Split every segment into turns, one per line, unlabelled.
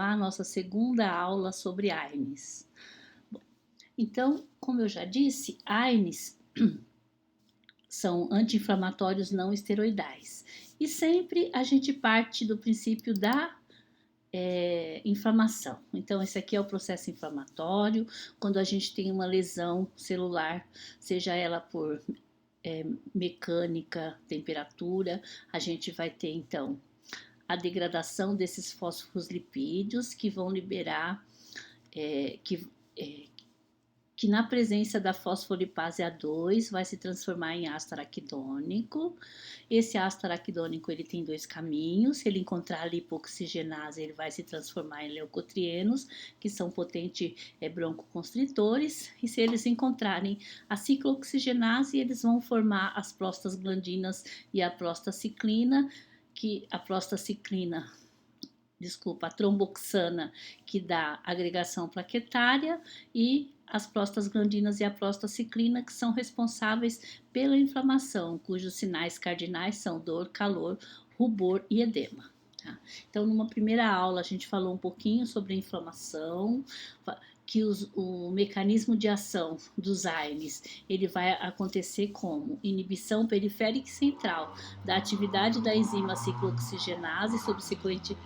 a nossa segunda aula sobre AINES. Então, como eu já disse, AINES são anti-inflamatórios não esteroidais. E sempre a gente parte do princípio da inflamação. Então, esse aqui é o processo inflamatório, quando a gente tem uma lesão celular, seja ela por mecânica, temperatura, a gente vai ter então a degradação desses fosfolipídios que vão liberar, que na presença da fosfolipase A2 vai se transformar em ácido araquidônico. Esse ácido araquidônico ele tem dois caminhos. Se ele encontrar a lipoxigenase, ele vai se transformar em leucotrienos, que são potentes broncoconstritores. E se eles encontrarem a ciclooxigenase, eles vão formar as prostaglandinas e a prostaciclina, a tromboxana, que dá agregação plaquetária, e as prostaglandinas e a prostaciclina, que são responsáveis pela inflamação, cujos sinais cardinais são dor, calor, rubor e edema. Tá? Então, numa primeira aula, a gente falou um pouquinho sobre a inflamação, que o mecanismo de ação dos AINES, ele vai acontecer como inibição periférica e central da atividade da enzima ciclooxigenase, subsequente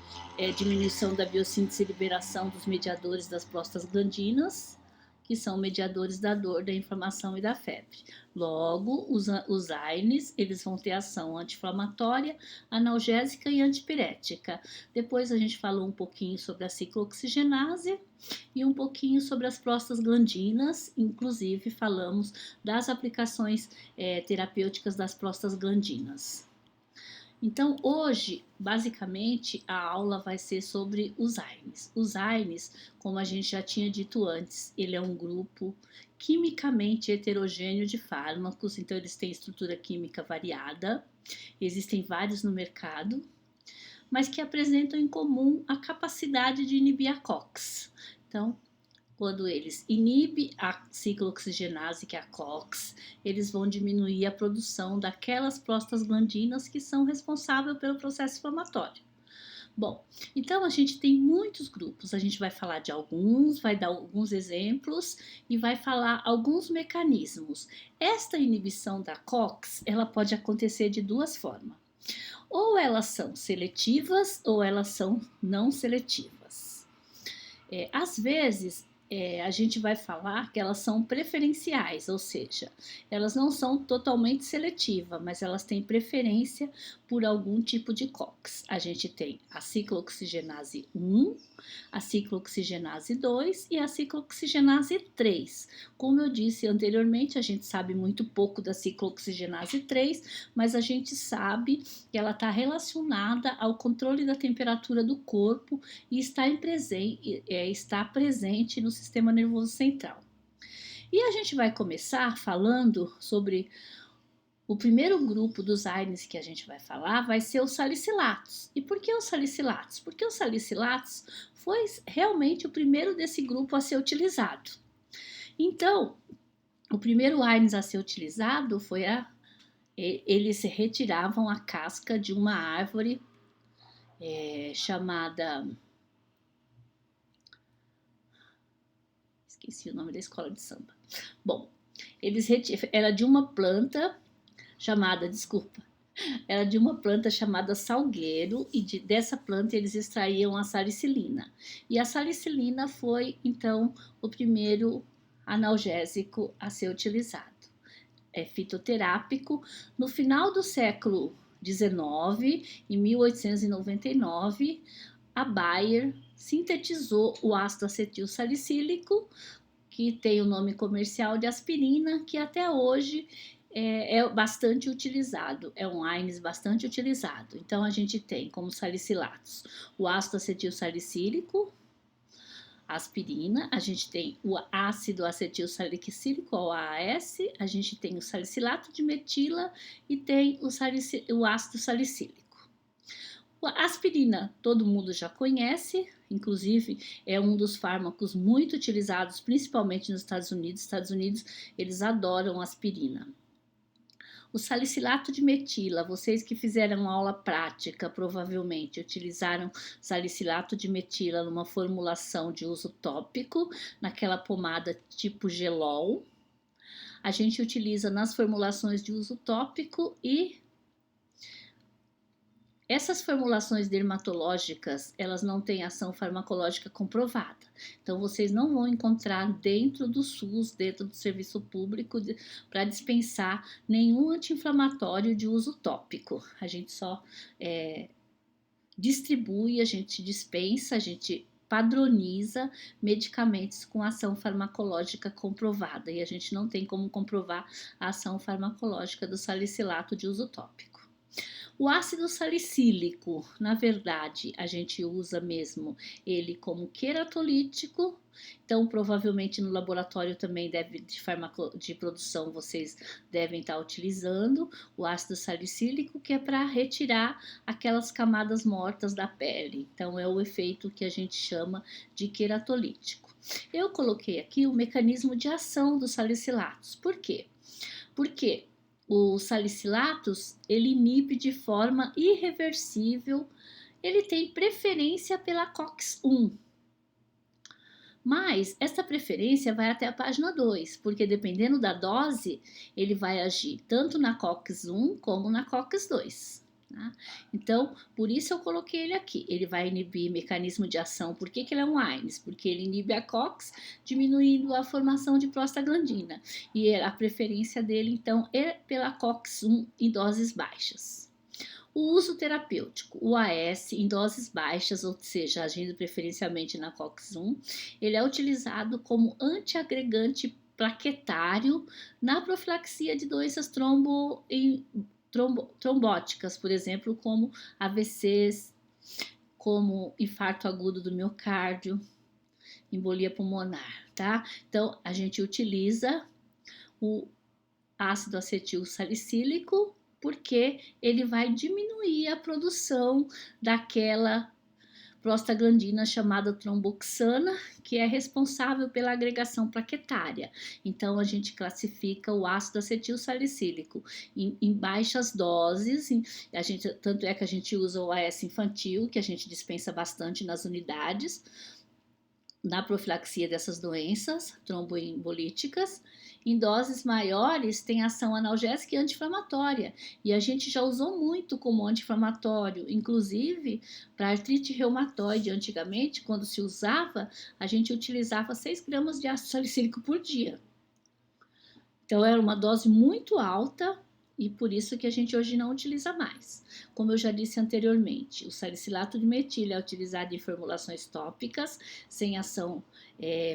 diminuição da biossíntese e liberação dos mediadores das prostaglandinas, que são mediadores da dor, da inflamação e da febre. Logo, os AINES, eles vão ter ação anti-inflamatória, analgésica e antipirética. Depois a gente falou um pouquinho sobre a ciclooxigenase e um pouquinho sobre as prostaglandinas, inclusive falamos das aplicações terapêuticas das prostaglandinas. Então, hoje, basicamente, a aula vai ser sobre os AINES. Os AINES, como a gente já tinha dito antes, ele é um grupo quimicamente heterogêneo de fármacos, então eles têm estrutura química variada, existem vários no mercado, mas que apresentam em comum a capacidade de inibir a COX. Então, quando eles inibem a ciclooxigenase, que é a COX, eles vão diminuir a produção daquelas prostaglandinas que são responsáveis pelo processo inflamatório. Bom, então a gente tem muitos grupos, a gente vai falar de alguns, vai dar alguns exemplos e vai falar alguns mecanismos. Esta inibição da COX, ela pode acontecer de duas formas. Ou elas são seletivas ou elas são não seletivas. Às vezes, a gente vai falar que elas são preferenciais, ou seja, elas não são totalmente seletivas, mas elas têm preferência por algum tipo de COX. A gente tem a ciclooxigenase 1, a ciclooxigenase 2 e a ciclooxigenase 3. Como eu disse anteriormente, a gente sabe muito pouco da ciclooxigenase 3, mas a gente sabe que ela está relacionada ao controle da temperatura do corpo e está presente no sistema nervoso central. E a gente vai começar falando sobre o primeiro grupo dos AINES que a gente vai falar, vai ser os salicilatos. E por que os salicilatos? Porque os salicilatos foi realmente o primeiro desse grupo a ser utilizado. Então, o primeiro AINES a ser utilizado foi eles retiravam a casca de uma árvore chamada... Esqueci o nome da escola de samba. Bom, era de uma planta chamada salgueiro, e dessa planta eles extraíam a salicilina. E a salicilina foi, então, o primeiro analgésico a ser utilizado. É fitoterápico. No final do século XIX, em 1899, a Bayer sintetizou o ácido acetil salicílico, que tem o nome comercial de aspirina, que até hoje é bastante utilizado, é um AINES bastante utilizado. Então, a gente tem como salicilatos o ácido acetil salicílico, a aspirina, a gente tem o ácido acetil salicílico, o AAS, a gente tem o salicilato de metila e tem o ácido salicílico. A aspirina todo mundo já conhece, inclusive é um dos fármacos muito utilizados, principalmente nos Estados Unidos. Estados Unidos, eles adoram aspirina. O salicilato de metila, vocês que fizeram aula prática, provavelmente utilizaram salicilato de metila numa formulação de uso tópico, naquela pomada tipo gelol. A gente utiliza nas formulações de uso tópico e essas formulações dermatológicas, elas não têm ação farmacológica comprovada. Então, vocês não vão encontrar dentro do SUS, dentro do serviço público, para dispensar nenhum anti-inflamatório de uso tópico. A gente só distribui, a gente dispensa, a gente padroniza medicamentos com ação farmacológica comprovada. E a gente não tem como comprovar a ação farmacológica do salicilato de uso tópico. O ácido salicílico, na verdade, a gente usa mesmo ele como queratolítico, então provavelmente no laboratório também de produção vocês devem estar utilizando o ácido salicílico, que é para retirar aquelas camadas mortas da pele. Então é o efeito que a gente chama de queratolítico. Eu coloquei aqui o mecanismo de ação dos salicilatos. Por quê? Porque o salicilatos, ele inibe de forma irreversível, ele tem preferência pela COX-1. Mas essa preferência vai até a página 2, porque dependendo da dose, ele vai agir tanto na COX-1 como na COX-2. Tá? Então, por isso eu coloquei ele aqui. Ele vai inibir mecanismo de ação. Por que ele é um AINES? Porque ele inibe a COX, diminuindo a formação de prostaglandina. E a preferência dele, então, é pela COX-1 em doses baixas. O uso terapêutico, o AS, em doses baixas, ou seja, agindo preferencialmente na COX-1, ele é utilizado como antiagregante plaquetário na profilaxia de doenças trombóticas, por exemplo, como AVCs, como infarto agudo do miocárdio, embolia pulmonar, tá? Então, a gente utiliza o ácido acetil salicílico porque ele vai diminuir a produção daquela prostaglandina chamada tromboxana, que é responsável pela agregação plaquetária. Então, a gente classifica o ácido acetil salicílico em baixas doses, tanto é que a gente usa o AS infantil, que a gente dispensa bastante nas unidades, na profilaxia dessas doenças tromboembolíticas. Em doses maiores tem ação analgésica e anti-inflamatória, e a gente já usou muito como anti-inflamatório, inclusive para artrite reumatoide. Antigamente, quando se usava, a gente utilizava 6 gramas de ácido salicílico por dia. Então era uma dose muito alta e por isso que a gente hoje não utiliza mais. Como eu já disse anteriormente, o salicilato de metil é utilizado em formulações tópicas, sem ação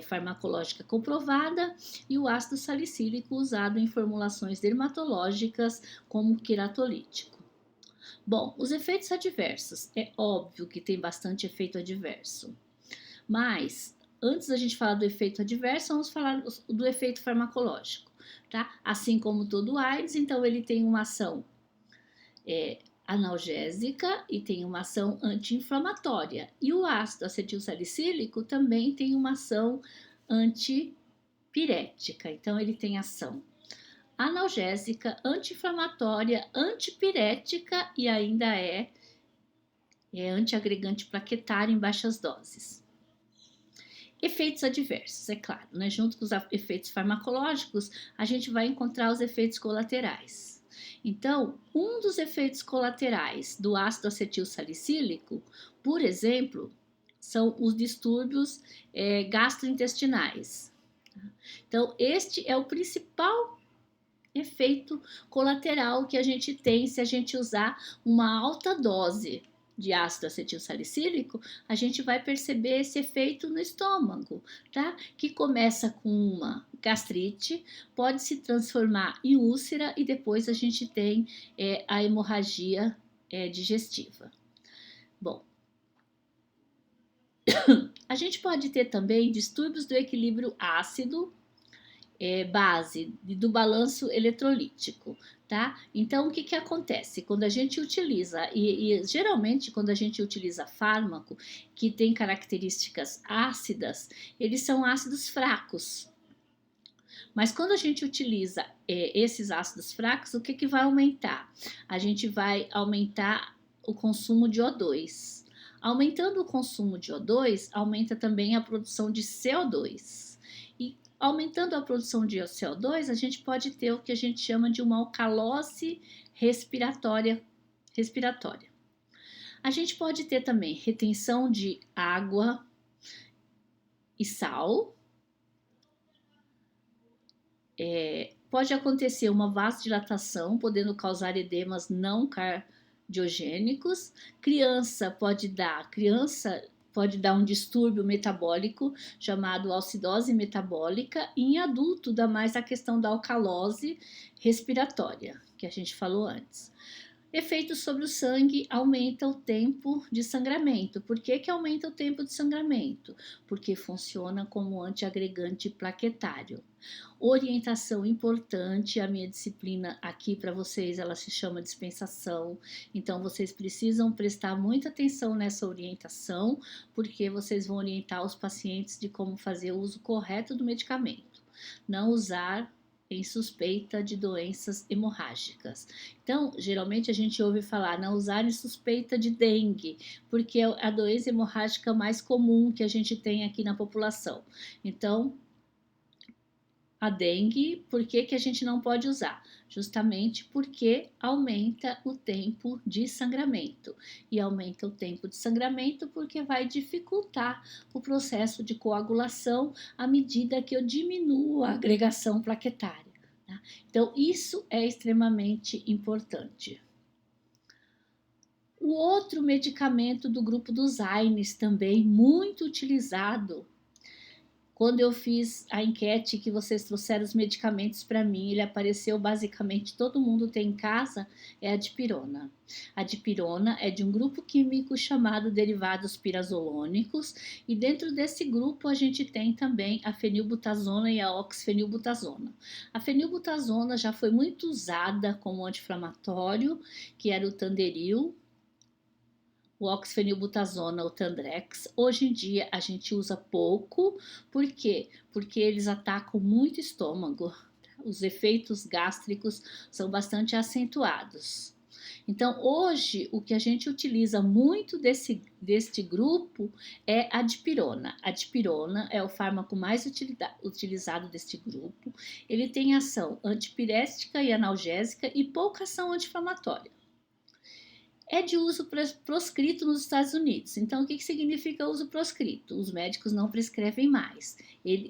farmacológica comprovada, e o ácido salicílico usado em formulações dermatológicas como queratolítico. Bom, os efeitos adversos, é óbvio que tem bastante efeito adverso, mas antes da gente falar do efeito adverso, vamos falar do efeito farmacológico. Tá? Assim como todo AIDS, então ele tem uma ação analgésica e tem uma ação anti-inflamatória. E o ácido acetil salicílico também tem uma ação antipirética. Então ele tem ação analgésica, anti-inflamatória, antipirética e ainda é antiagregante plaquetário em baixas doses. Efeitos adversos, é claro, né? Junto com os efeitos farmacológicos, a gente vai encontrar os efeitos colaterais. Então, um dos efeitos colaterais do ácido acetil salicílico, por exemplo, são os distúrbios gastrointestinais. Então, este é o principal efeito colateral que a gente tem se a gente usar uma alta dose de ácido acetil salicílico, a gente vai perceber esse efeito no estômago, tá? Que começa com uma gastrite, pode se transformar em úlcera e depois a gente tem a hemorragia digestiva. Bom, a gente pode ter também distúrbios do equilíbrio ácido, base do balanço eletrolítico, tá? Então, o que acontece? Quando a gente utiliza, e geralmente quando a gente utiliza fármaco que tem características ácidas, eles são ácidos fracos. Mas quando a gente utiliza esses ácidos fracos, o que vai aumentar? A gente vai aumentar o consumo de O2. Aumentando o consumo de O2, aumenta também a produção de CO2. E aumentando a produção de CO2, a gente pode ter o que a gente chama de uma alcalose respiratória. A gente pode ter também retenção de água e sal. Pode acontecer uma vasodilatação, podendo causar edemas não cardiogênicos. Criança pode dar um distúrbio metabólico chamado acidose metabólica, e em adulto dá mais a questão da alcalose respiratória, que a gente falou antes. Efeitos sobre o sangue: aumenta o tempo de sangramento. Por que aumenta o tempo de sangramento? Porque funciona como antiagregante plaquetário. Orientação importante: a minha disciplina aqui para vocês, ela se chama dispensação, então vocês precisam prestar muita atenção nessa orientação, porque vocês vão orientar os pacientes de como fazer o uso correto do medicamento. Não usar em suspeita de doenças hemorrágicas. Então, geralmente a gente ouve falar não usar em suspeita de dengue, porque é a doença hemorrágica mais comum que a gente tem aqui na população. Então, a dengue, por que a gente não pode usar? Justamente porque aumenta o tempo de sangramento. E aumenta o tempo de sangramento porque vai dificultar o processo de coagulação à medida que eu diminuo a agregação plaquetária. Tá? Então, isso é extremamente importante. O outro medicamento do grupo dos AINES, também muito utilizado. Quando eu fiz a enquete que vocês trouxeram os medicamentos para mim, ele apareceu basicamente, todo mundo tem em casa, é a dipirona. A dipirona é de um grupo químico chamado derivados pirazolônicos, e dentro desse grupo a gente tem também a fenilbutazona e a oxfenilbutazona. A fenilbutazona já foi muito usada como anti-inflamatório, que era o Tanderil, o oxfenilbutazona, o Tandrex. Hoje em dia a gente usa pouco. Por quê? Porque eles atacam muito o estômago. Os efeitos gástricos são bastante acentuados. Então, hoje, o que a gente utiliza muito deste grupo é a dipirona. A dipirona é o fármaco mais utilizado deste grupo. Ele tem ação antipirética e analgésica e pouca ação anti-inflamatória. É de uso proscrito nos Estados Unidos. Então, o que significa uso proscrito? Os médicos não prescrevem mais.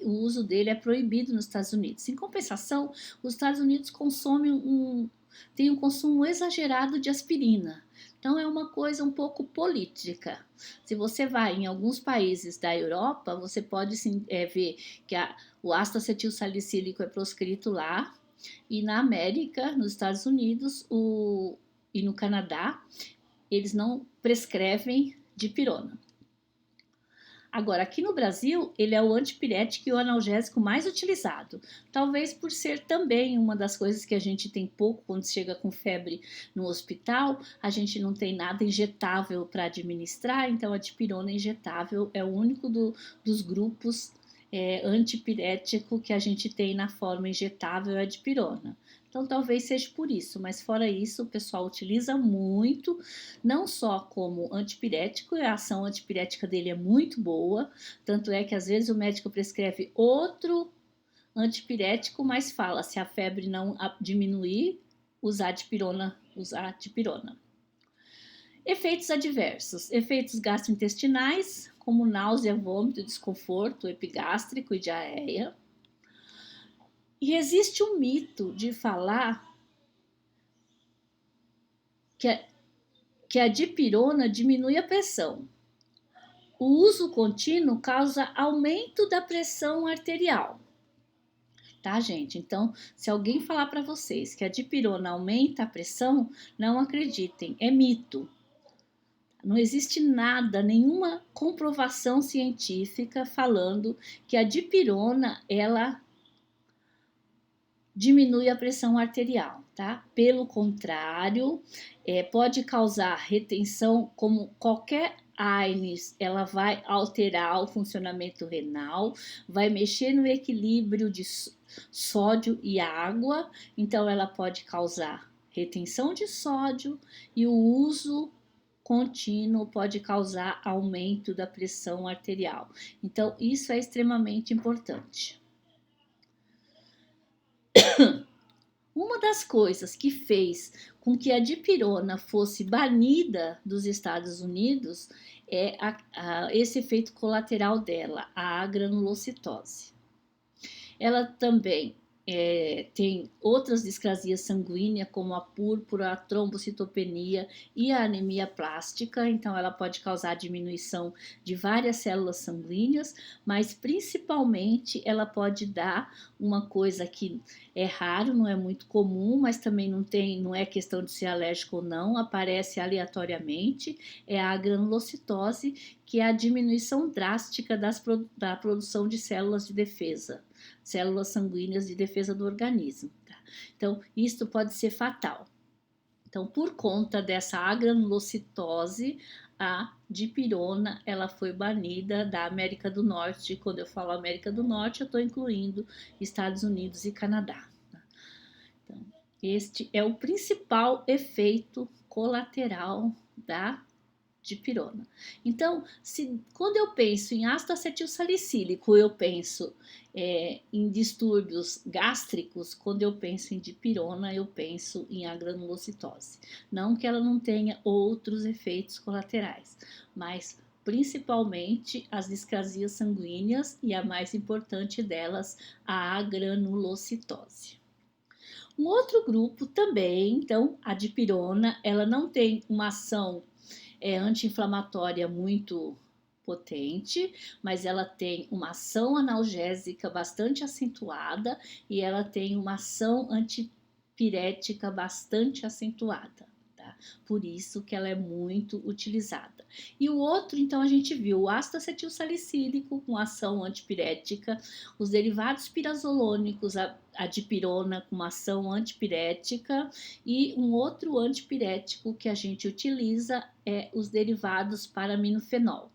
O uso dele é proibido nos Estados Unidos. Em compensação, os Estados Unidos têm um consumo exagerado de aspirina. Então, é uma coisa um pouco política. Se você vai em alguns países da Europa, você pode ver que o ácido acetilsalicílico é proscrito lá, e na América, nos Estados Unidos, e no Canadá, eles não prescrevem dipirona. Agora, aqui no Brasil, ele é o antipirético e o analgésico mais utilizado. Talvez por ser também uma das coisas que a gente tem pouco quando chega com febre no hospital, a gente não tem nada injetável para administrar, então a dipirona injetável é o único dos grupos antipirético que a gente tem na forma injetável, é a dipirona. Então, talvez seja por isso, mas fora isso, o pessoal utiliza muito, não só como antipirético, a ação antipirética dele é muito boa, tanto é que às vezes o médico prescreve outro antipirético, mas fala, se a febre não diminuir, usar dipirona. Efeitos adversos: efeitos gastrointestinais, como náusea, vômito, desconforto epigástrico e diarreia. E existe um mito de falar que a dipirona diminui a pressão. O uso contínuo causa aumento da pressão arterial. Tá, gente? Então, se alguém falar para vocês que a dipirona aumenta a pressão, não acreditem, é mito. Não existe nada, nenhuma comprovação científica falando que a dipirona, ela diminui a pressão arterial, tá? Pelo contrário, pode causar retenção, como qualquer AINES, ela vai alterar o funcionamento renal, vai mexer no equilíbrio de sódio e água, então ela pode causar retenção de sódio e o uso contínuo pode causar aumento da pressão arterial. Então, isso é extremamente importante. Uma das coisas que fez com que a dipirona fosse banida dos Estados Unidos é esse efeito colateral dela, a granulocitose. Ela também tem outras discrasias sanguíneas, como a púrpura, a trombocitopenia e a anemia plástica. Então, ela pode causar diminuição de várias células sanguíneas, mas principalmente ela pode dar uma coisa que é raro, não é muito comum, mas também não é questão de ser alérgico ou não, aparece aleatoriamente, é a granulocitose, que é a diminuição drástica da produção de células de defesa, células sanguíneas de defesa do organismo. Tá? Então, isto pode ser fatal. Então, por conta dessa agranulocitose, a dipirona ela foi banida da América do Norte. E quando eu falo América do Norte, eu estou incluindo Estados Unidos e Canadá. Tá? Então, este é o principal efeito colateral da dipirona. Então, quando eu penso em ácido acetilsalicílico, eu penso em distúrbios gástricos. Quando eu penso em dipirona, eu penso em agranulocitose. Não que ela não tenha outros efeitos colaterais, mas principalmente as discrasias sanguíneas e a mais importante delas, a agranulocitose. Um outro grupo também, então, a dipirona, ela não tem uma ação anti-inflamatória muito potente, mas ela tem uma ação analgésica bastante acentuada e ela tem uma ação antipirética bastante acentuada. Tá? Por isso que ela é muito utilizada. E o outro, então, a gente viu o ácido acetilsalicílico com ação antipirética, os derivados pirazolônicos, a dipirona com uma ação antipirética, e um outro antipirético que a gente utiliza é os derivados paraminofenol.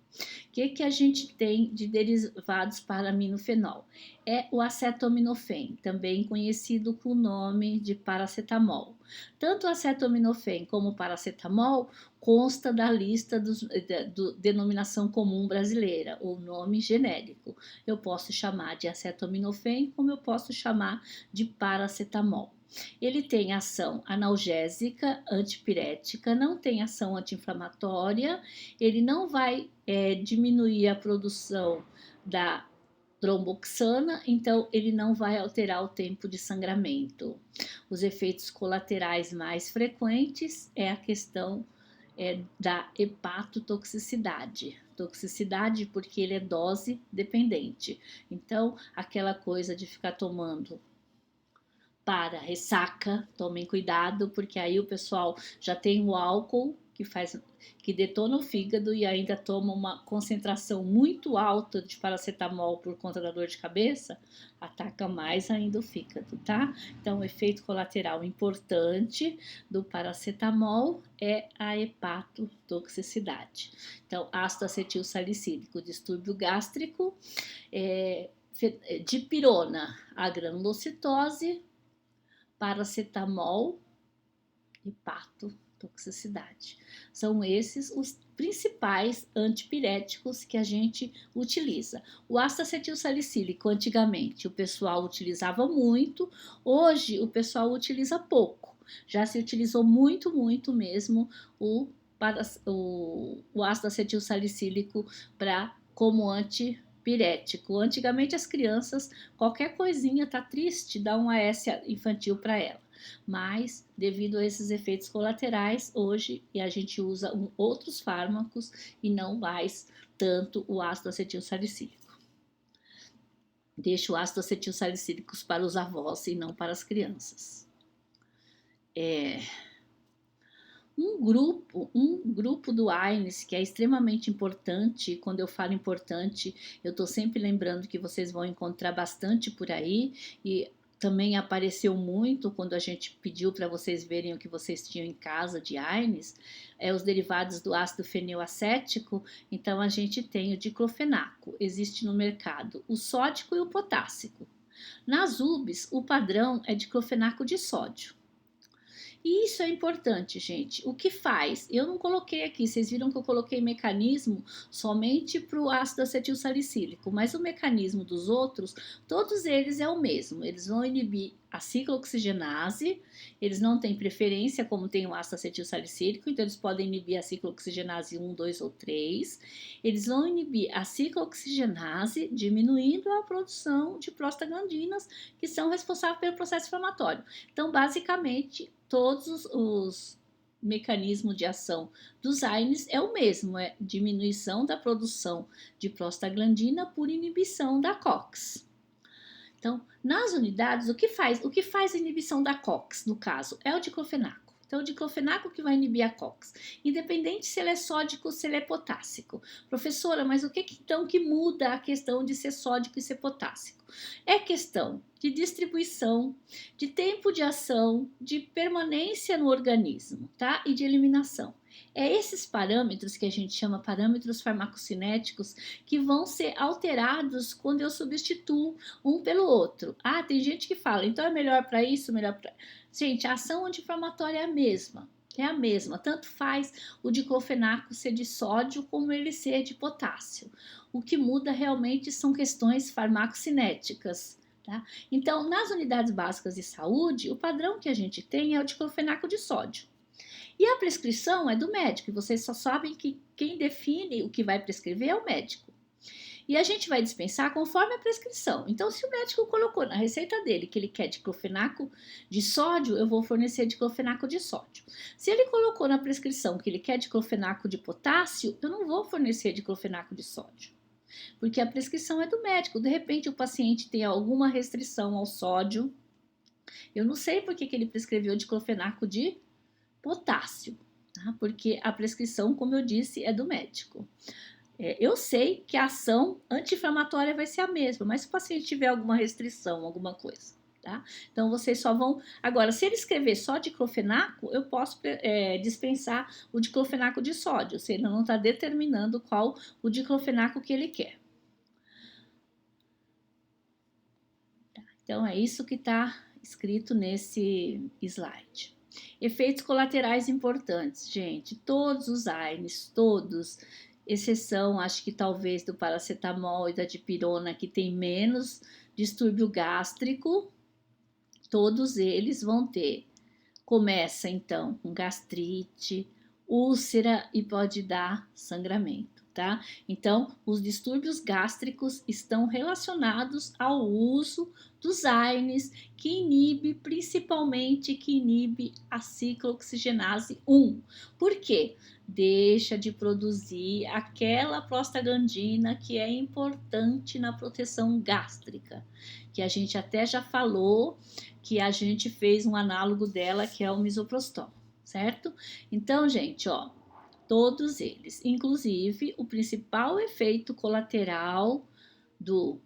O que a gente tem de derivados paraminofenol? É o acetaminofém, também conhecido com o nome de paracetamol. Tanto o acetaminofém como o paracetamol consta da lista da denominação comum brasileira, ou nome genérico. Eu posso chamar de acetaminofém, como eu posso chamar de paracetamol. Ele tem ação analgésica, antipirética, não tem ação anti-inflamatória, ele não vai diminuir a produção da tromboxana, então ele não vai alterar o tempo de sangramento. Os efeitos colaterais mais frequentes é a questão da hepatotoxicidade. Toxicidade porque ele é dose dependente. Então, aquela coisa de ficar tomando para ressaca, tomem cuidado, porque aí o pessoal já tem o álcool que detona o fígado e ainda toma uma concentração muito alta de paracetamol por conta da dor de cabeça, ataca mais ainda o fígado, tá? Então, o efeito colateral importante do paracetamol é a hepatotoxicidade. Então, ácido acetilsalicílico, distúrbio gástrico, dipirona, a granulocitose, paracetamol, hepatotoxicidade. São esses os principais antipiréticos que a gente utiliza. O ácido acetilsalicílico, antigamente, o pessoal utilizava muito, hoje o pessoal utiliza pouco. Já se utilizou muito, muito mesmo o ácido acetilsalicílico como antipirético. Antigamente as crianças, qualquer coisinha tá triste, dá um AS infantil para ela. Mas devido a esses efeitos colaterais, hoje a gente usa outros fármacos e não mais tanto o ácido acetilsalicílico. Deixa o ácido acetilsalicílico para os avós e não para as crianças. Um grupo do AINES que é extremamente importante. Quando eu falo importante, eu estou sempre lembrando que vocês vão encontrar bastante por aí, e também apareceu muito quando a gente pediu para vocês verem o que vocês tinham em casa de AINES, os derivados do ácido fenilacético. Então a gente tem o diclofenaco, existe no mercado o sódico e o potássico. Nas UBS, o padrão é diclofenaco de sódio. E isso é importante, gente. O que faz? Eu não coloquei aqui, vocês viram que eu coloquei mecanismo somente para o ácido acetil salicílico, mas o mecanismo dos outros, todos eles é o mesmo. Eles vão inibir a ciclooxigenase, eles não têm preferência, como tem o ácido acetil salicílico, então eles podem inibir a ciclooxigenase 1, 2 ou 3. Eles vão inibir a ciclooxigenase, diminuindo a produção de prostaglandinas, que são responsáveis pelo processo inflamatório. Então, basicamente, todos os mecanismos de ação dos AINES é o mesmo, é diminuição da produção de prostaglandina por inibição da COX. Então, nas unidades, o que faz a inibição da COX, no caso, é o diclofenaco. Então, o diclofenaco que vai inibir a COX, independente se ele é sódico ou se ele é potássico. Professora, mas o que então que muda a questão de ser sódico e ser potássico? É questão de distribuição, de tempo de ação, de permanência no organismo, tá? E de eliminação. É esses parâmetros que a gente chama parâmetros farmacocinéticos que vão ser alterados quando eu substituo um pelo outro. Ah, tem gente que fala, então é melhor para isso, melhor para... Gente, a ação anti-inflamatória é a mesma. É a mesma, tanto faz o diclofenaco ser de sódio como ele ser de potássio. O que muda realmente são questões farmacocinéticas. Tá? Então, nas unidades básicas de saúde, o padrão que a gente tem é o diclofenaco de sódio. E a prescrição é do médico, e vocês só sabem que quem define o que vai prescrever é o médico. E a gente vai dispensar conforme a prescrição. Então, se o médico colocou na receita dele que ele quer diclofenaco de sódio, eu vou fornecer diclofenaco de sódio. Se ele colocou na prescrição que ele quer diclofenaco de potássio, eu não vou fornecer diclofenaco de sódio. Porque a prescrição é do médico. De repente, o paciente tem alguma restrição ao sódio. Eu não sei por que ele prescreveu diclofenaco de potássio, tá? Porque a prescrição, como eu disse, é do médico. Eu sei que a ação anti-inflamatória vai ser a mesma, mas se o paciente tiver alguma restrição, alguma coisa, tá? Então, vocês só vão... Agora, se ele escrever só diclofenaco, eu posso dispensar o diclofenaco de sódio, se ele não está determinando qual o diclofenaco que ele quer. Tá? Então, é isso que está escrito nesse slide. Efeitos colaterais importantes, gente. Todos os AINES, todos... exceção, acho que talvez do paracetamol e da dipirona, que tem menos distúrbio gástrico, todos eles vão ter. Começa então com gastrite, úlcera e pode dar sangramento, tá? Então, os distúrbios gástricos estão relacionados ao uso dos AINES, que inibe, principalmente, que inibe a ciclooxigenase 1. Por quê? Deixa de produzir aquela prostaglandina que é importante na proteção gástrica, que a gente até já falou, que a gente fez um análogo dela, que é o misoprostol, certo? Então, gente, ó, todos eles, inclusive o principal efeito colateral do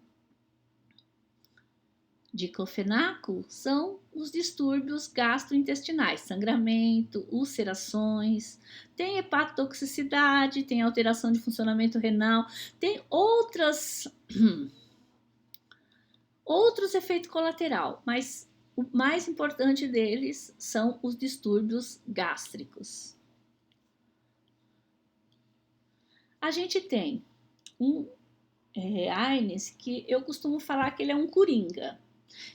diclofenaco são os distúrbios gastrointestinais, sangramento, ulcerações, tem hepatotoxicidade, tem alteração de funcionamento renal, tem outros efeitos colaterais, mas o mais importante deles são os distúrbios gástricos. A gente tem um AINES que eu costumo falar que ele é um coringa.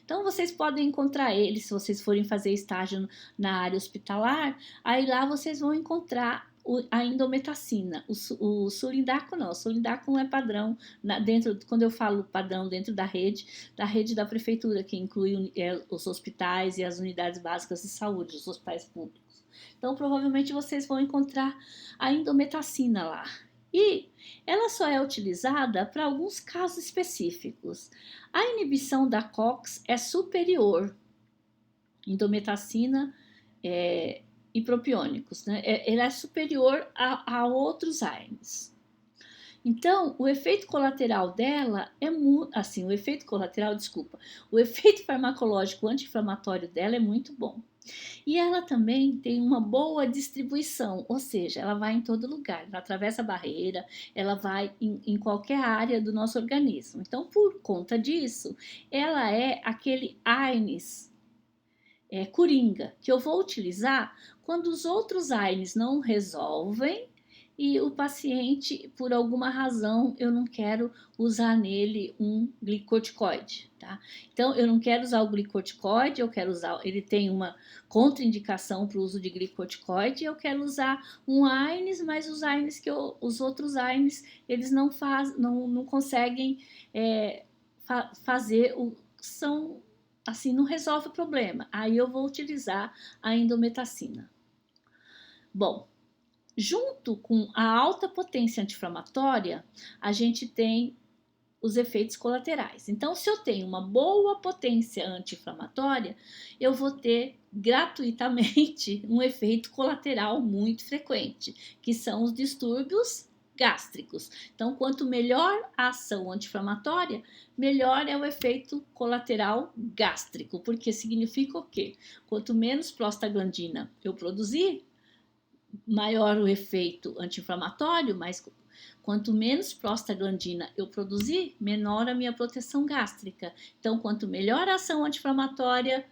Então, vocês podem encontrar ele se vocês forem fazer estágio na área hospitalar. Aí lá vocês vão encontrar a indometacina. O sulindaco não. O sulindaco não é padrão dentro, quando eu falo padrão dentro da rede da prefeitura, que inclui os hospitais e as unidades básicas de saúde, os hospitais públicos. Então, provavelmente vocês vão encontrar a indometacina lá. E ela só é utilizada para alguns casos específicos. A inibição da COX é superior, indometacina e propiônicos, né? Ela é superior a outros AINES. Então, o efeito colateral dela é assim, o efeito farmacológico anti-inflamatório dela é muito bom. E ela também tem uma boa distribuição, ou seja, ela vai em todo lugar, ela atravessa a barreira, ela vai em qualquer área do nosso organismo. Então, por conta disso, ela é aquele AINES coringa, que eu vou utilizar quando os outros AINES não resolvem e o paciente, por alguma razão, eu não quero usar nele um glicorticoide, tá? Então, eu não quero usar o glicorticoide, eu quero usar, ele tem uma contraindicação para o uso de glicorticoide, eu quero usar um AINES, mas os AINES os outros AINES, eles não conseguem fazer são assim, não resolve o problema. Aí eu vou utilizar a indometacina. Bom, junto com a alta potência anti-inflamatória, a gente tem os efeitos colaterais. Então, se eu tenho uma boa potência anti-inflamatória, eu vou ter gratuitamente um efeito colateral muito frequente, que são os distúrbios gástricos. Então, quanto melhor a ação anti-inflamatória, melhor é o efeito colateral gástrico, porque significa o quê? Quanto menos prostaglandina eu produzir, maior o efeito anti-inflamatório, mas quanto menos prostaglandina eu produzir, menor a minha proteção gástrica. Então, quanto melhor a ação anti-inflamatória,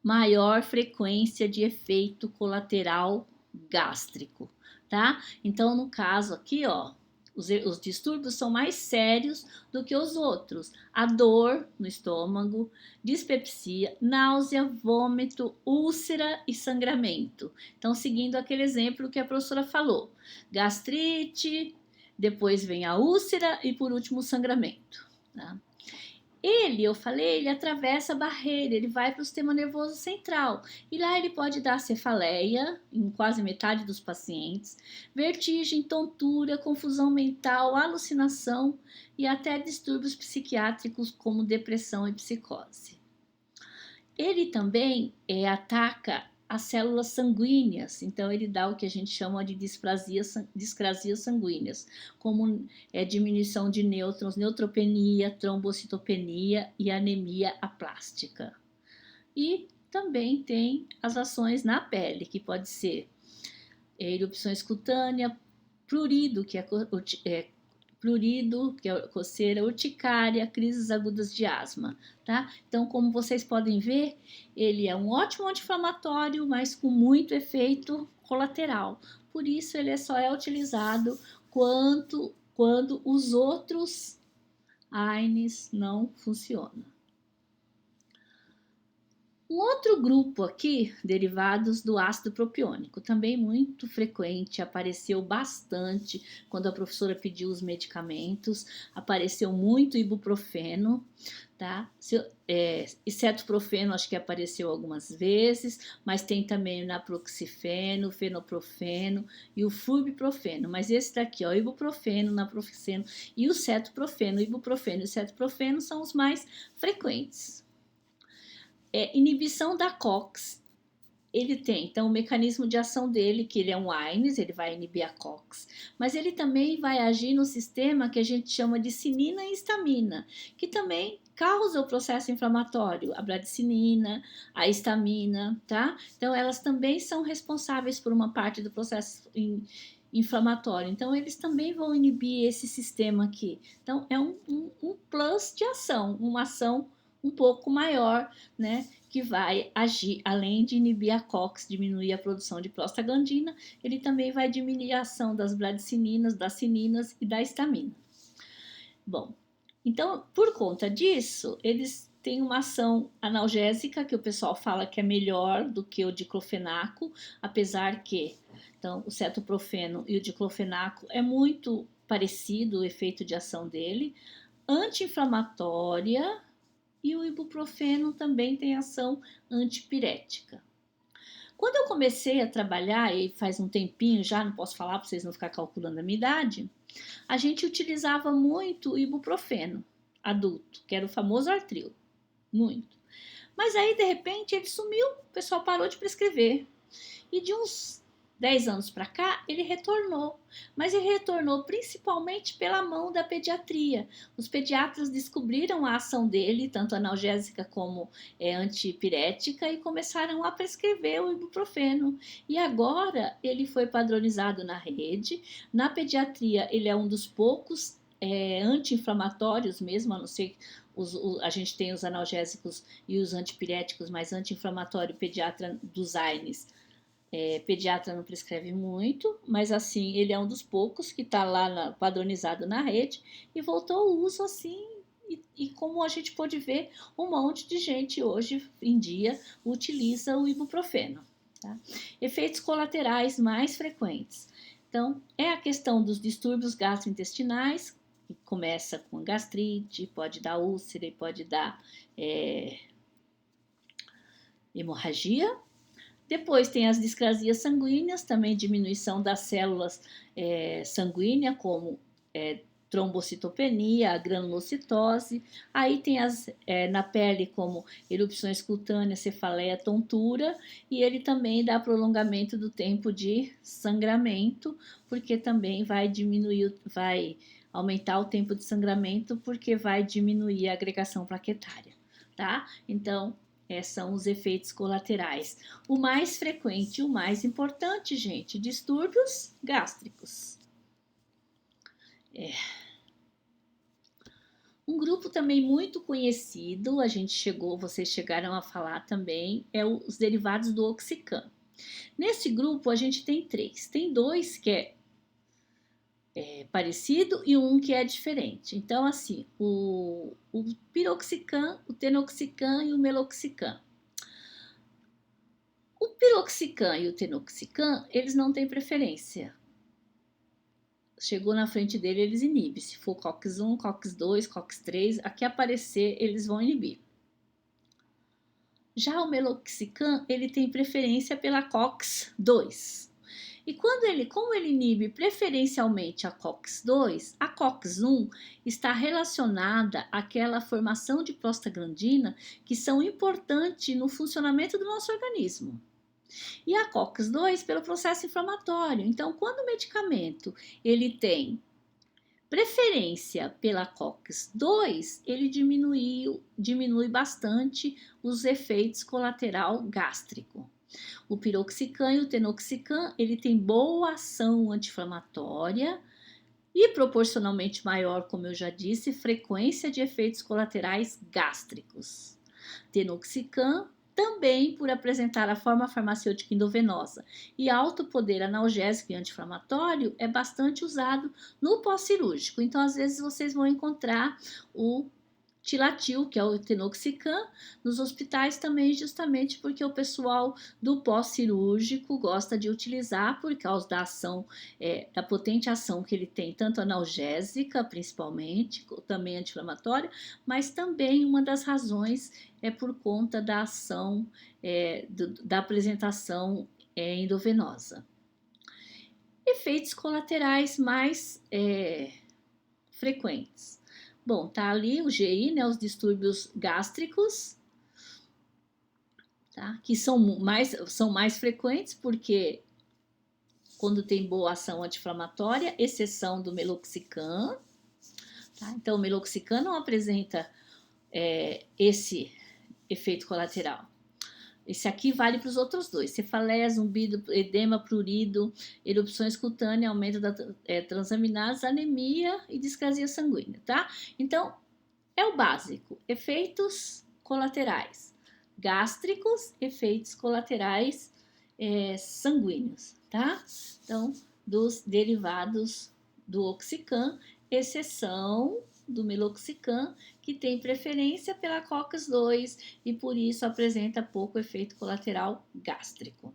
maior frequência de efeito colateral gástrico, tá? Então, no caso aqui, ó, os distúrbios são mais sérios do que os outros. A dor no estômago, dispepsia, náusea, vômito, úlcera e sangramento. Então, seguindo aquele exemplo que a professora falou, gastrite, depois vem a úlcera e por último o sangramento, tá? Eu falei, ele atravessa a barreira, ele vai para o sistema nervoso central. E lá ele pode dar cefaleia, em quase metade dos pacientes, vertigem, tontura, confusão mental, alucinação e até distúrbios psiquiátricos como depressão e psicose. Ele também ataca as células sanguíneas, então ele dá o que a gente chama de discrasias sanguíneas, como diminuição de nêutrons, neutropenia, trombocitopenia e anemia aplástica. E também tem as ações na pele, que pode ser erupções cutâneas, prurido, que é coceira, urticária, crises agudas de asma, tá? Então, como vocês podem ver, ele é um ótimo anti-inflamatório, mas com muito efeito colateral. Por isso, ele só é utilizado quando os outros AINES não funcionam. Um outro grupo aqui, derivados do ácido propiônico, também muito frequente, apareceu bastante quando a professora pediu os medicamentos, apareceu muito ibuprofeno, tá? E cetoprofeno acho que apareceu algumas vezes, mas tem também o naproxifeno, o fenoprofeno e o flurbiprofeno, mas esse daqui, ó, ibuprofeno, naproxifeno e o cetoprofeno, o ibuprofeno e o cetoprofeno são os mais frequentes. Inibição da COX, ele tem, então, o mecanismo de ação dele, que ele é um AINES, ele vai inibir a COX, mas ele também vai agir no sistema que a gente chama de cinina e histamina, que também causa o processo inflamatório, a bradicinina, a histamina, tá? Então, elas também são responsáveis por uma parte do processo inflamatório, então eles também vão inibir esse sistema aqui. Então, é um plus de ação, uma ação um pouco maior, né, que vai agir, além de inibir a COX, diminuir a produção de prostaglandina, ele também vai diminuir a ação das bradicininas, das cininas e da histamina. Bom, então, por conta disso, eles têm uma ação analgésica, que o pessoal fala que é melhor do que o diclofenaco, apesar que, então, o cetoprofeno e o diclofenaco é muito parecido o efeito de ação dele, anti-inflamatória, e o ibuprofeno também tem ação antipirética. Quando eu comecei a trabalhar, e faz um tempinho já, não posso falar para vocês não ficar calculando a minha idade, a gente utilizava muito o ibuprofeno adulto, que era o famoso Artril, muito. Mas aí, de repente, ele sumiu, o pessoal parou de prescrever. E de uns 10 anos para cá, ele retornou, mas ele retornou principalmente pela mão da pediatria. Os pediatras descobriram a ação dele, tanto analgésica como antipirética, e começaram a prescrever o ibuprofeno. E agora ele foi padronizado na rede. Na pediatria, ele é um dos poucos anti-inflamatórios mesmo, a não ser a gente tem os analgésicos e os antipiréticos, mas anti-inflamatório pediatra dos AINES. Pediatra não prescreve muito, mas assim, ele é um dos poucos que está lá padronizado na rede e voltou ao uso assim, e como a gente pode ver, um monte de gente hoje em dia utiliza o ibuprofeno. Tá? Efeitos colaterais mais frequentes. Então, é a questão dos distúrbios gastrointestinais, que começa com gastrite, pode dar úlcera e pode dar hemorragia. Depois tem as discrasias sanguíneas, também diminuição das células sanguíneas, como trombocitopenia, a granulocitose. Aí tem na pele, como erupções cutâneas, cefaleia, tontura, e ele também dá prolongamento do tempo de sangramento, porque também vai aumentar o tempo de sangramento, porque vai diminuir a agregação plaquetária, tá? Então, são os efeitos colaterais. O mais frequente e o mais importante, gente, distúrbios gástricos. Um grupo também muito conhecido, vocês chegaram a falar também, os derivados do Oxicam. Nesse grupo, a gente tem 3. Tem 2 que é parecido e um que é diferente. Então, assim, o piroxicam, o tenoxicam e o meloxicam. O piroxicam e o tenoxicam, eles não têm preferência. Chegou na frente dele, eles inibem. Se for COX-1, COX-2, COX-3, aqui aparecer, eles vão inibir. Já o meloxicam, ele tem preferência pela COX-2. E como ele inibe preferencialmente a COX-2, a COX-1 está relacionada àquela formação de prostaglandina que são importantes no funcionamento do nosso organismo. E a COX-2 pelo processo inflamatório. Então, quando o medicamento ele tem preferência pela COX-2, ele diminui bastante os efeitos colaterais gástricos. O piroxicam e o tenoxicam, ele tem boa ação anti-inflamatória e proporcionalmente maior, como eu já disse, frequência de efeitos colaterais gástricos. Tenoxicam também por apresentar a forma farmacêutica endovenosa e alto poder analgésico e anti-inflamatório, é bastante usado no pós-cirúrgico. Então, às vezes, vocês vão encontrar o Tilatil, que é o tenoxicam, nos hospitais também, justamente porque o pessoal do pós-cirúrgico gosta de utilizar por causa da ação, da potente ação que ele tem, tanto analgésica, principalmente, também anti-inflamatória, mas também uma das razões é por conta da ação, da apresentação endovenosa. Efeitos colaterais mais frequentes. Bom, tá ali o GI, né, os distúrbios gástricos, tá? Que são mais frequentes porque quando tem boa ação anti-inflamatória, exceção do meloxicam, tá? Então, o meloxicam não apresenta esse efeito colateral. Esse aqui vale para os outros 2, cefaleia, zumbido, edema, prurido, erupções cutâneas, aumento da transaminase, anemia e discrasia sanguínea, tá? Então, é o básico, efeitos colaterais gástricos, efeitos colaterais sanguíneos, tá? Então, dos derivados do Oxicam, exceção do meloxicam, que tem preferência pela COX-2 e por isso apresenta pouco efeito colateral gástrico.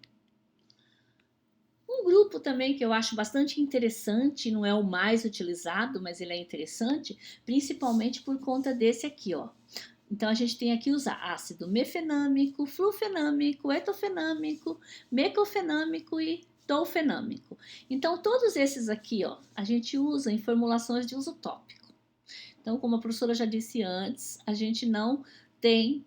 Um grupo também que eu acho bastante interessante, não é o mais utilizado, mas ele é interessante, principalmente por conta desse aqui, ó. Então, a gente tem aqui os ácido mefenâmico, flufenâmico, etofenâmico, mecofenâmico e tolfenâmico. Então, todos esses aqui, ó, a gente usa em formulações de uso tópico. Então, como a professora já disse antes, a gente não tem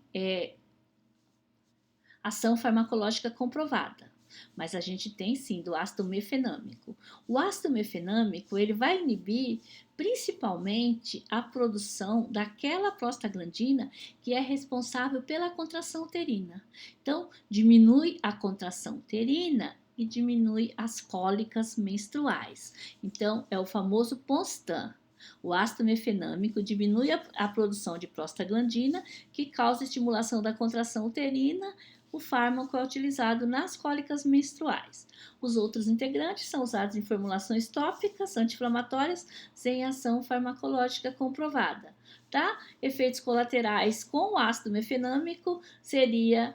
ação farmacológica comprovada. mas a gente tem sim do ácido mefenâmico. O ácido mefenâmico, ele vai inibir principalmente a produção daquela prostaglandina que é responsável pela contração uterina. Então, diminui a contração uterina e diminui as cólicas menstruais. Então, é o famoso Ponstan. O ácido mefenâmico diminui a produção de prostaglandina, que causa estimulação da contração uterina. O fármaco é utilizado nas cólicas menstruais. Os outros integrantes são usados em formulações tópicas anti-inflamatórias sem ação farmacológica comprovada. Tá? Efeitos colaterais com o ácido mefenâmico seria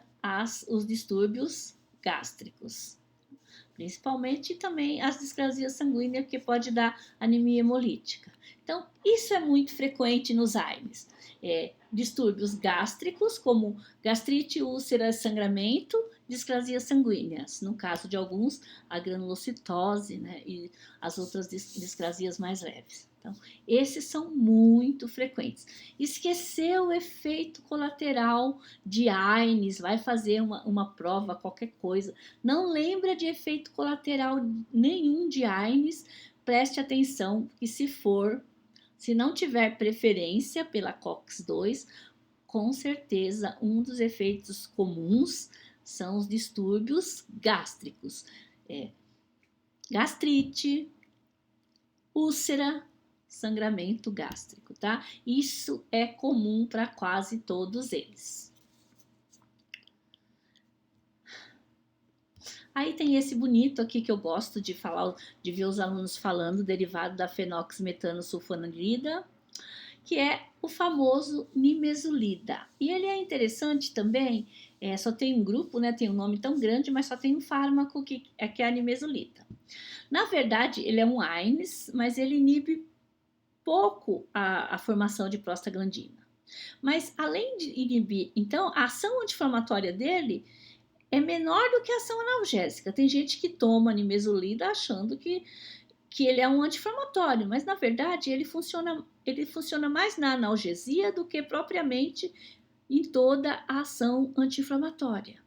os distúrbios gástricos, principalmente também as discrasias sanguíneas, que pode dar anemia hemolítica. Então, isso é muito frequente nos AINES. Distúrbios gástricos, como gastrite, úlcera, sangramento, discrasias sanguíneas. No caso de alguns, a granulocitose, né, e as outras discrasias mais leves. Então, esses são muito frequentes. Esqueceu o efeito colateral de AINES, vai fazer uma prova, qualquer coisa. Não lembra de efeito colateral nenhum de AINES, preste atenção que se não tiver preferência pela COX-2, com certeza um dos efeitos comuns são os distúrbios gástricos. Gastrite, úlcera, sangramento gástrico, tá? Isso é comum para quase todos eles. Aí tem esse bonito aqui que eu gosto de falar, de ver os alunos falando, derivado da fenoximetanosulfonilida, que é o famoso nimesulida. E ele é interessante também, só tem um grupo, né? Tem um nome tão grande, mas só tem um fármaco que é a nimesulida. Na verdade, ele é um AINES, mas ele inibe pouco a formação de prostaglandina. Mas além de inibir, então a ação anti-inflamatória dele é menor do que a ação analgésica. Tem gente que toma nimesulida achando que ele é um anti-inflamatório, mas na verdade ele funciona mais na analgesia do que propriamente em toda a ação anti-inflamatória.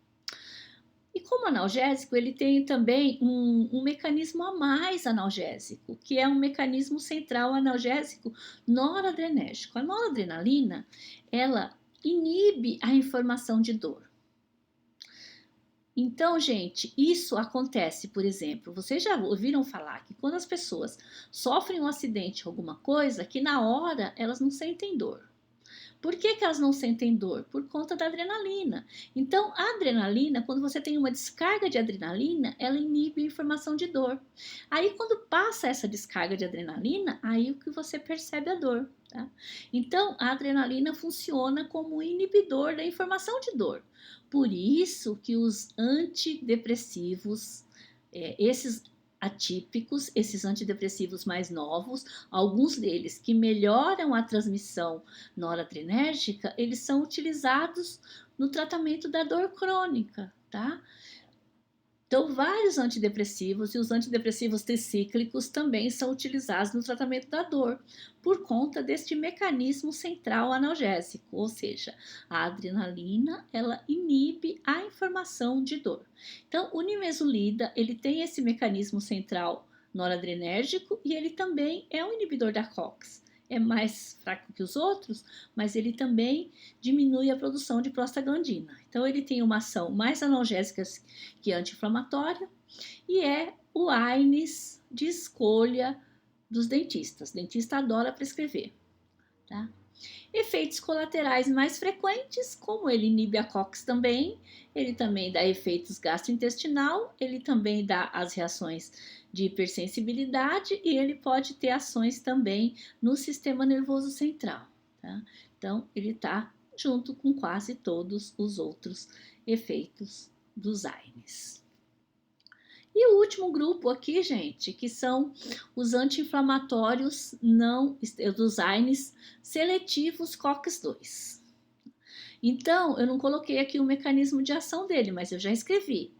E como analgésico, ele tem também um mecanismo a mais analgésico, que é um mecanismo central analgésico noradrenérgico. A noradrenalina, ela inibe a informação de dor. Então, gente, isso acontece, por exemplo, vocês já ouviram falar que quando as pessoas sofrem um acidente ou alguma coisa, que na hora elas não sentem dor. Por que elas não sentem dor? Por conta da adrenalina. Então, a adrenalina, quando você tem uma descarga de adrenalina, ela inibe a informação de dor. Aí, quando passa essa descarga de adrenalina, aí o que você percebe a dor, tá? Então, a adrenalina funciona como inibidor da informação de dor. Por isso que os antidepressivos, esses atípicos, esses antidepressivos mais novos, alguns deles que melhoram a transmissão noradrenérgica, eles são utilizados no tratamento da dor crônica, tá? Então, vários antidepressivos e os antidepressivos tricíclicos também são utilizados no tratamento da dor, por conta deste mecanismo central analgésico, ou seja, a adrenalina, ela inibe a informação de dor. Então, o nimesulida, ele tem esse mecanismo central noradrenérgico e ele também é um inibidor da COX. É mais fraco que os outros, mas ele também diminui a produção de prostaglandina. Então, ele tem uma ação mais analgésica que anti-inflamatória e é o AINES de escolha dos dentistas. O dentista adora prescrever, tá? Efeitos colaterais mais frequentes, como ele inibe a COX também, ele também dá efeitos gastrointestinal, ele também dá as reações de hipersensibilidade e ele pode ter ações também no sistema nervoso central, tá? Então, ele está junto com quase todos os outros efeitos dos AINES. E o último grupo aqui, gente, que são os anti-inflamatórios dos AINES seletivos COX-2. Então, eu não coloquei aqui o mecanismo de ação dele, mas eu já escrevi.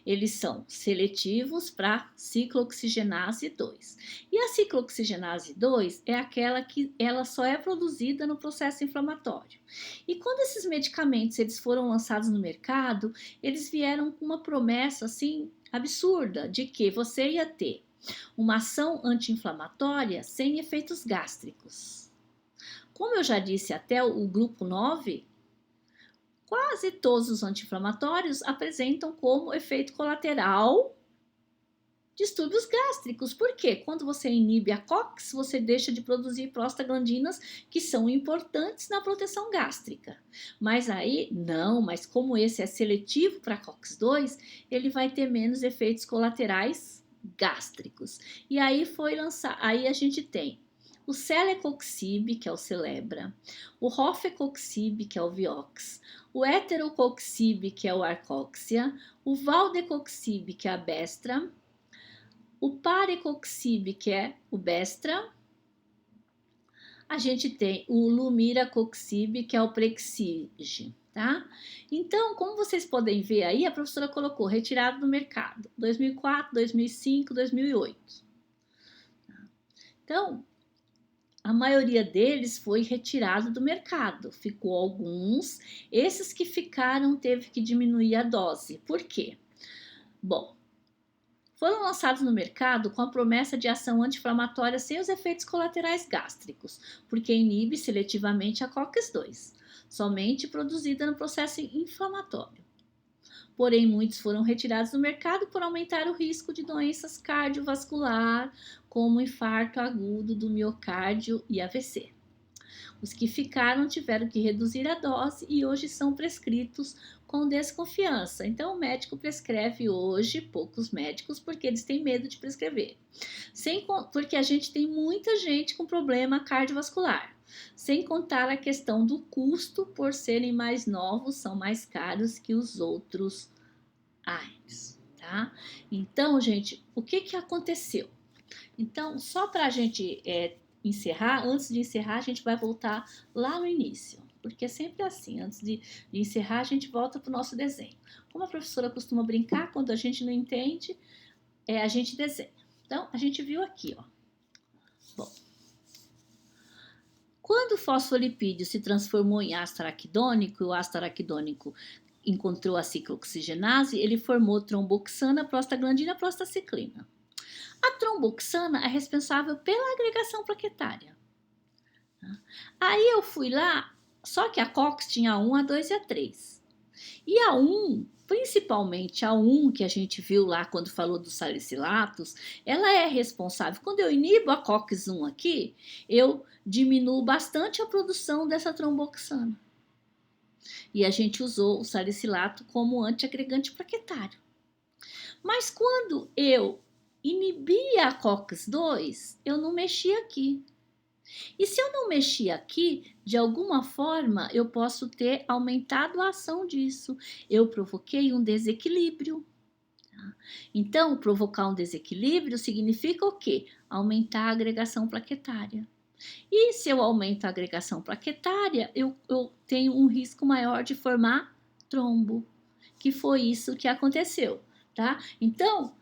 Eles são seletivos para ciclooxigenase 2. E a ciclooxigenase 2 é aquela que ela só é produzida no processo inflamatório. E quando esses medicamentos eles foram lançados no mercado, eles vieram com uma promessa assim absurda de que você ia ter uma ação anti-inflamatória sem efeitos gástricos. Como eu já disse até o grupo 9, quase todos os anti-inflamatórios apresentam como efeito colateral distúrbios gástricos. Por quê? Quando você inibe a COX, você deixa de produzir prostaglandinas que são importantes na proteção gástrica. Mas aí, não, mas como esse é seletivo para COX-2, ele vai ter menos efeitos colaterais gástricos. E aí foi lançar, aí a gente tem o Celecoxib, que é o Celebra, o Rofecoxib, que é o Vioxx, o Heterocoxib, que é o Arcoxia, o Valdecoxib, que é a Bestra, o Parecoxib, que é o Bestra, a gente tem o Lumiracoxib, que é o Prexige, tá? Então, como vocês podem ver aí, a professora colocou retirado do mercado, 2004, 2005, 2008. Então, a maioria deles foi retirado do mercado, ficou alguns. Esses que ficaram teve que diminuir a dose. Por quê? Bom, foram lançados no mercado com a promessa de ação anti-inflamatória sem os efeitos colaterais gástricos, porque inibe seletivamente a COX-2, somente produzida no processo inflamatório. Porém, muitos foram retirados do mercado por aumentar o risco de doenças cardiovasculares, como infarto agudo do miocárdio e AVC. Os que ficaram tiveram que reduzir a dose e hoje são prescritos com desconfiança. Então, o médico prescreve hoje, poucos médicos, porque eles têm medo de prescrever. Porque a gente tem muita gente com problema cardiovascular. Sem contar a questão do custo, por serem mais novos, são mais caros que os outros AIDS, tá? Então, gente, o que aconteceu? Então, só para a gente encerrar, antes de encerrar, a gente vai voltar lá no início, porque é sempre assim, antes de encerrar, a gente volta para o nosso desenho. Como a professora costuma brincar, quando a gente não entende, a gente desenha. Então, a gente viu aqui, ó. Bom, quando o fosfolipídio se transformou em ácido araquidônico, e o ácido araquidônico encontrou a ciclooxigenase, ele formou tromboxana, prostaglandina, prostaciclina. A tromboxana é responsável pela agregação plaquetária. Aí eu fui lá, só que a COX tinha a 1, a 2 e a 3. E a 1, principalmente a 1 que a gente viu lá quando falou dos salicilatos, ela é responsável. Quando eu inibo a COX-1 aqui, eu diminuo bastante a produção dessa tromboxana. E a gente usou o salicilato como antiagregante plaquetário. Mas quando eu inibia a COX-2, eu não mexi aqui. E se eu não mexer aqui, de alguma forma eu posso ter aumentado a ação disso. Eu provoquei um desequilíbrio. Tá? Então, provocar um desequilíbrio significa o quê? Aumentar a agregação plaquetária. E se eu aumento a agregação plaquetária, eu tenho um risco maior de formar trombo, que foi isso que aconteceu, tá? Então,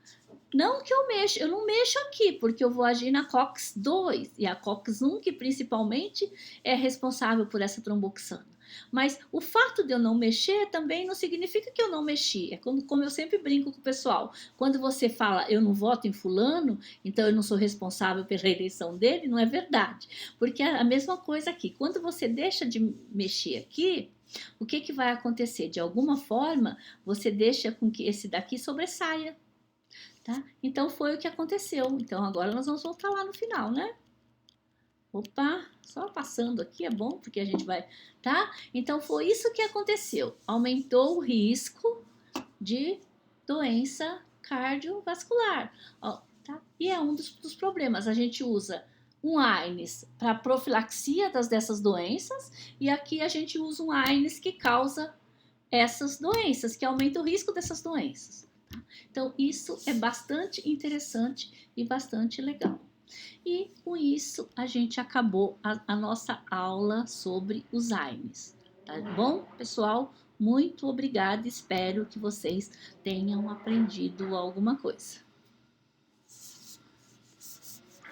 não que eu não mexo aqui, porque eu vou agir na COX-2 e a COX-1, que principalmente é responsável por essa tromboxana. Mas o fato de eu não mexer também não significa que eu não mexi. É como eu sempre brinco com o pessoal. Quando você fala, eu não voto em fulano, então eu não sou responsável pela eleição dele, não é verdade. Porque é a mesma coisa aqui. Quando você deixa de mexer aqui, o que vai acontecer? De alguma forma, você deixa com que esse daqui sobressaia. Tá? Então foi o que aconteceu. Então agora nós vamos voltar lá no final, né? Opa, só passando aqui é bom, porque a gente vai, tá? Então foi isso que aconteceu. Aumentou o risco de doença cardiovascular, ó, tá? E é um dos problemas. A gente usa um AINES para profilaxia dessas doenças e aqui a gente usa um AINES que causa essas doenças, que aumenta o risco dessas doenças. Tá? Então isso é bastante interessante e bastante legal. E com isso a gente acabou a nossa aula sobre os AINES. Tá bom, pessoal? Muito obrigada, espero que vocês tenham aprendido alguma coisa.